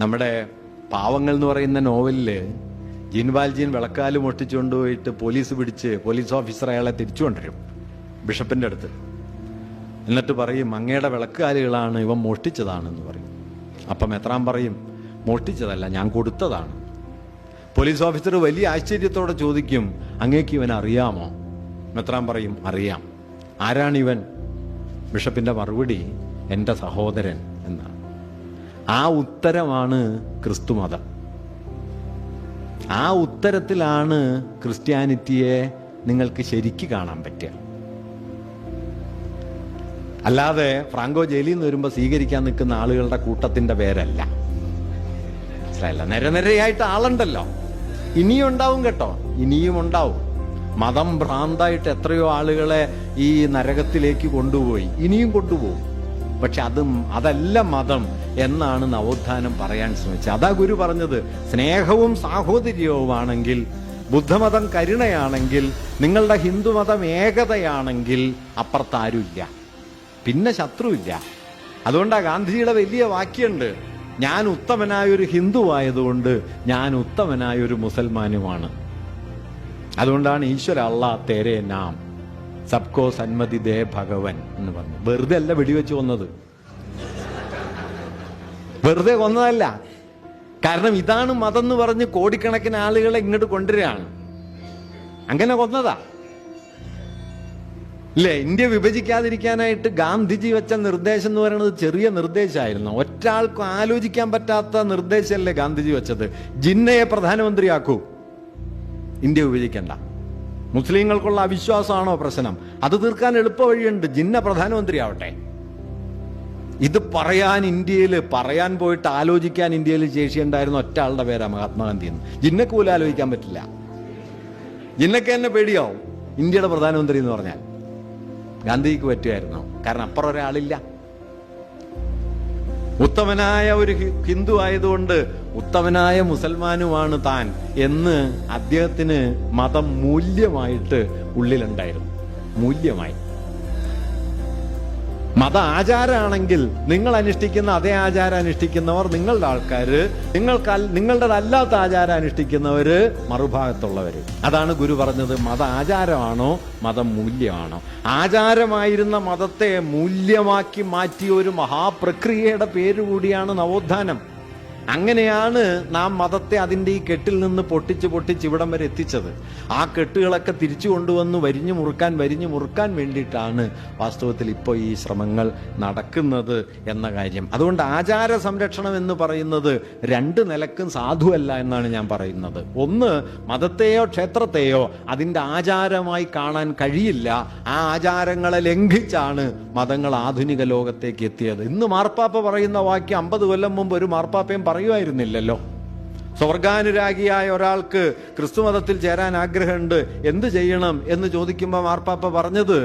നമ്മുടെ പാവങ്ങൾ എന്ന് പറയുന്ന നോവലില് ജീൻവാൽജീൻ വിളക്കാല് മോഷ്ടിച്ചുകൊണ്ടുപോയിട്ട് പോലീസ് പിടിച്ച് പോലീസ് ഓഫീസർ അയാളെ തിരിച്ചു കൊണ്ടുവരും ബിഷപ്പിന്റെ അടുത്ത്. എന്നിട്ട് പറയും, അങ്ങയുടെ വിളക്കാലുകളാണ് ഇവൻ മോഷ്ടിച്ചതാണെന്ന് പറയും. അപ്പം മെത്രാൻ പറയും, മോഷ്ടിച്ചതല്ല, ഞാൻ കൊടുത്തതാണ്. പോലീസ് ഓഫീസർ വലിയ ആശ്ചര്യത്തോടെ ചോദിക്കും, അങ്ങേക്ക് ഇവൻ അറിയാമോ? മെത്രാൻ പറയും, അറിയാം. ആരാണിവൻ? ബിഷപ്പിന്റെ മറുപടി, എൻ്റെ സഹോദരൻ എന്നാണ്. ആ ഉത്തരമാണ് ക്രിസ്തുമതം. ആ ഉത്തരത്തിലാണ് ക്രിസ്ത്യാനിറ്റിയെ നിങ്ങൾക്ക് ശരിക്ക് കാണാൻ പറ്റുക. അല്ലാതെ ഫ്രാങ്കോ ജയിലിൽ നിന്ന് വരുമ്പോൾ സ്വീകരിക്കാൻ നിൽക്കുന്ന ആളുകളുടെ കൂട്ടത്തിന്റെ പേരല്ല. മനസ്സിലായില്ല? നിരനിരയായിട്ട് ആളുണ്ടല്ലോ. ഇനിയും ഉണ്ടാവും കേട്ടോ, ഇനിയും ഉണ്ടാവും. മതം ഭ്രാന്തായിട്ട് എത്രയോ ആളുകളെ ഈ നരകത്തിലേക്ക് കൊണ്ടുപോയി, ഇനിയും കൊണ്ടുപോകും. പക്ഷെ അതല്ല മതം എന്നാണ് നവോത്ഥാനം പറയാൻ ശ്രമിച്ചത്. അതാ ഗുരു പറഞ്ഞത്, സ്നേഹവും സാഹോദര്യവുമാണെങ്കിൽ, ബുദ്ധമതം കരുണയാണെങ്കിൽ, നിങ്ങളുടെ ഹിന്ദുമതം ഏകതയാണെങ്കിൽ അപ്പുറത്താരുമില്ല, പിന്നെ ശത്രുവില്ല. അതുകൊണ്ടാ ഗാന്ധിജിയുടെ വലിയ വാക്യമുണ്ട്, ഞാൻ ഉത്തമനായൊരു ഹിന്ദു ആയതുകൊണ്ട് ഞാൻ ഉത്തമനായൊരു മുസൽമാനുമാണ്. അതുകൊണ്ടാണ് ഈശ്വര അല്ലാ തേരെ നാം സബ്കോ സന്മതി ദേ ഭഗവൻ എന്ന് പറഞ്ഞു. വെറുതെ അല്ല വെടിവെച്ച് കൊന്നത്, വെറുതെ കൊന്നതല്ല. കാരണം ഇതാണ് മതം എന്ന് പറഞ്ഞ് കോടിക്കണക്കിന് ആളുകളെ ഇങ്ങോട്ട് കൊണ്ടുവരികയാണ്. അങ്ങനെ കൊന്നതാ ഇല്ലേ? ഇന്ത്യ വിഭജിക്കാതിരിക്കാനായിട്ട് ഗാന്ധിജി വെച്ച നിർദ്ദേശം എന്ന് പറയുന്നത് ചെറിയ നിർദ്ദേശമായിരുന്നു. ഒറ്റാൾക്കും ആലോചിക്കാൻ പറ്റാത്ത നിർദ്ദേശമല്ലേ ഗാന്ധിജി വെച്ചത്. ജിന്നയെ പ്രധാനമന്ത്രിയാക്കൂ, ഇന്ത്യ വിഭജിക്കണ്ട. മുസ്ലിങ്ങൾക്കുള്ള അവിശ്വാസമാണോ പ്രശ്നം? അത് തീർക്കാൻ എളുപ്പ വഴിയുണ്ട്, ജിന്ന പ്രധാനമന്ത്രി ആവട്ടെ. ഇത് പറയാൻ പറയാൻ പോയിട്ട് ആലോചിക്കാൻ ഇന്ത്യയിൽ ശേഷിയുണ്ടായിരുന്ന ഒറ്റ ആളുടെ പേരാ മഹാത്മാഗാന്ധി എന്ന്. ജിന്നക്ക് പോലും ആലോചിക്കാൻ പറ്റില്ല. ജിന്നക്ക് തന്നെ പേടിയാവും ഇന്ത്യയുടെ പ്രധാനമന്ത്രി എന്ന് പറഞ്ഞാൽ. ഗാന്ധിജിക്ക് പറ്റുമായിരുന്നോ? കാരണം അപ്പുറം ഒരാളില്ല. ഉത്തമനായ ഒരു ഹിന്ദു ആയതുകൊണ്ട് ഉത്തമനായ മുസൽമാനുമാണ് താൻ എന്ന് അദ്ദേഹത്തിന് മതം മൂല്യമായിട്ട് ഉള്ളിലുണ്ടായിരുന്നു. മൂല്യമായി. മത ആചാരമാണെങ്കിൽ നിങ്ങൾ അനുഷ്ഠിക്കുന്ന അതേ ആചാരം അനുഷ്ഠിക്കുന്നവർ നിങ്ങളുടെ ആൾക്കാര്, നിങ്ങളുടേതല്ലാത്ത ആചാരം അനുഷ്ഠിക്കുന്നവര് മറുഭാഗത്തുള്ളവര്. അതാണ് ഗുരു പറഞ്ഞത്, മത ആചാരമാണോ മതം മൂല്യമാണോ? ആചാരമായിരുന്ന മതത്തെ മൂല്യമാക്കി മാറ്റിയ ഒരു മഹാപ്രക്രിയയുടെ പേര് കൂടിയാണ് നവോത്ഥാനം. അങ്ങനെയാണ് നാം മതത്തെ അതിൻ്റെ ഈ കെട്ടിൽ നിന്ന് പൊട്ടിച്ച് ഇവിടം വരെ എത്തിച്ചത്. ആ കെട്ടുകളൊക്കെ തിരിച്ചു കൊണ്ടുവന്ന് വരിഞ്ഞു മുറുക്കാൻ വേണ്ടിയിട്ടാണ് വാസ്തവത്തിൽ ഇപ്പോൾ ഈ ശ്രമങ്ങൾ നടക്കുന്നത് എന്ന കാര്യം. അതുകൊണ്ട് ആചാര സംരക്ഷണം എന്ന് പറയുന്നത് രണ്ട് നിലക്കും സാധുവല്ല എന്നാണ് ഞാൻ പറയുന്നത്. ഒന്ന്, മതത്തെയോ ക്ഷേത്രത്തെയോ അതിൻ്റെ ആചാരമായി കാണാൻ കഴിയില്ല. ആ ആചാരങ്ങളെ ലംഘിച്ചാണ് മതങ്ങൾ ആധുനിക ലോകത്തേക്ക് എത്തിയത്. ഇന്ന് മാർപ്പാപ്പ പറയുന്ന വാക്യം 50 കൊല്ലം മുമ്പ് ഒരു മാർപ്പാപ്പയും പറയുമായിരുന്നില്ലല്ലോ. സ്വർഗാനുരാഗിയായ ഒരാൾക്ക് ക്രിസ്തുമതത്തിൽ ചേരാൻ ആഗ്രഹമുണ്ട്, എന്ത് ചെയ്യണം എന്ന് ചോദിക്കുമ്പോൾ മാർപ്പാപ്പ പറഞ്ഞത്,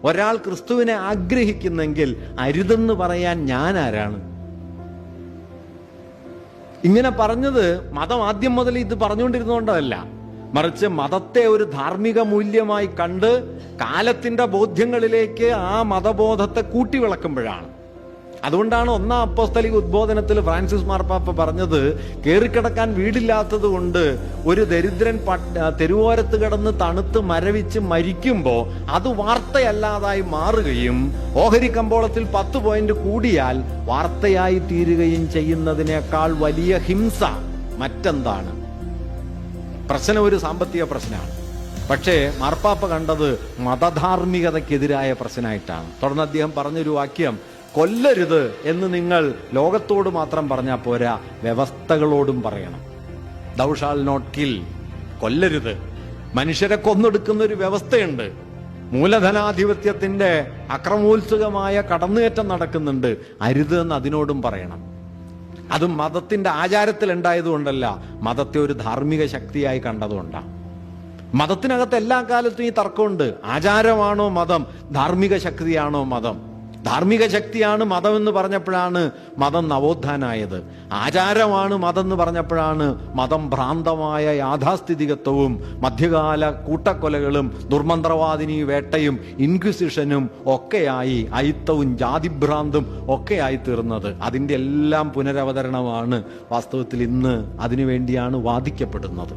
ഒരാൾ ക്രിസ്തുവിനെ ആഗ്രഹിക്കുന്നെങ്കിൽ അരുതെന്ന് പറയാൻ ഞാൻ ആരാണ്? ഇങ്ങനെ പറഞ്ഞത് മതം ആദ്യം മുതൽ ഇത് പറഞ്ഞുകൊണ്ടിരുന്നുകൊണ്ടല്ല, മറിച്ച് മതത്തെ ഒരു ധാർമ്മിക മൂല്യമായി കണ്ട് കാലത്തിന്റെ ബോധ്യങ്ങളിലേക്ക് ആ മതബോധത്തെ കൂട്ടിവിളക്കുമ്പോഴാണ്. അതുകൊണ്ടാണ് ഒന്നാം അപ്പോസ്തലിക ഉദ്ബോധനത്തിൽ ഫ്രാൻസിസ് മാർപ്പാപ്പ പറഞ്ഞത്, കേറിക്കിടക്കാൻ വീടില്ലാത്തത് കൊണ്ട് ഒരു ദരിദ്രൻ തെരുവോരത്ത് കിടന്ന് തണുത്ത് മരവിച്ച് മരിക്കുമ്പോൾ അത് വാർത്തയല്ലാതായി മാറുകയും ഓഹരി കമ്പോളത്തിൽ 10 പോയിന്റ് കൂടിയാൽ വാർത്തയായി തീരുകയും ചെയ്യുന്നതിനേക്കാൾ വലിയ ഹിംസ മറ്റെന്താണ്? പ്രശ്നം ഒരു സാമ്പത്തിക പ്രശ്നമാണ്. പക്ഷേ മാർപ്പാപ്പ കണ്ടത് മതധാർമ്മികതയ്ക്കെതിരായ പ്രശ്നമായിട്ടാണ്. തുടർന്ന് അദ്ദേഹം പറഞ്ഞൊരു വാക്യം, കൊല്ലരുത് എന്ന് നിങ്ങൾ ലോകത്തോട് മാത്രം പറഞ്ഞാൽ പോരാ, വ്യവസ്ഥകളോടും പറയണം. ദൗ ഷാൽ നോട്ട് കിൽ, കൊല്ലരുത്. മനുഷ്യരെ കൊന്നൊടുക്കുന്ന ഒരു വ്യവസ്ഥയുണ്ട്. മൂലധനാധിപത്യത്തിന്റെ അക്രമോത്സുകമായ കടന്നുകയറ്റം നടക്കുന്നുണ്ട്, അരുത് എന്ന് അതിനോടും പറയണം. അതും മതത്തിന്റെ ആചാരത്തിൽ ഉണ്ടായതുകൊണ്ടല്ല, മതത്തെ ഒരു ധാർമ്മിക ശക്തിയായി കണ്ടതുകൊണ്ടാണ്. മതത്തിനകത്ത് എല്ലാ കാലത്തും ഈ തർക്കമുണ്ട്. ആചാരമാണോ മതം, ധാർമ്മിക ശക്തിയാണോ മതം? ധാർമ്മിക ശക്തിയാണ് മതം എന്ന് പറഞ്ഞപ്പോഴാണ് മതം നവോത്ഥാനായത്. ആചാരമാണ് മതം എന്ന് പറഞ്ഞപ്പോഴാണ് മതം ഭ്രാന്തമായ യാഥാസ്ഥിതികത്വവും മധ്യകാല കൂട്ടക്കൊലകളും ദുർമന്ത്രവാദിനി വേട്ടയും ഇൻക്വിസിഷനും ഒക്കെയായി, അയിത്തവും ജാതിഭ്രാന്തും ഒക്കെയായി തീർന്നത്. അതിൻ്റെ എല്ലാം പുനരവതരണമാണ് വാസ്തവത്തിൽ ഇന്ന് അതിനുവേണ്ടിയാണ് വാദിക്കപ്പെടുന്നത്.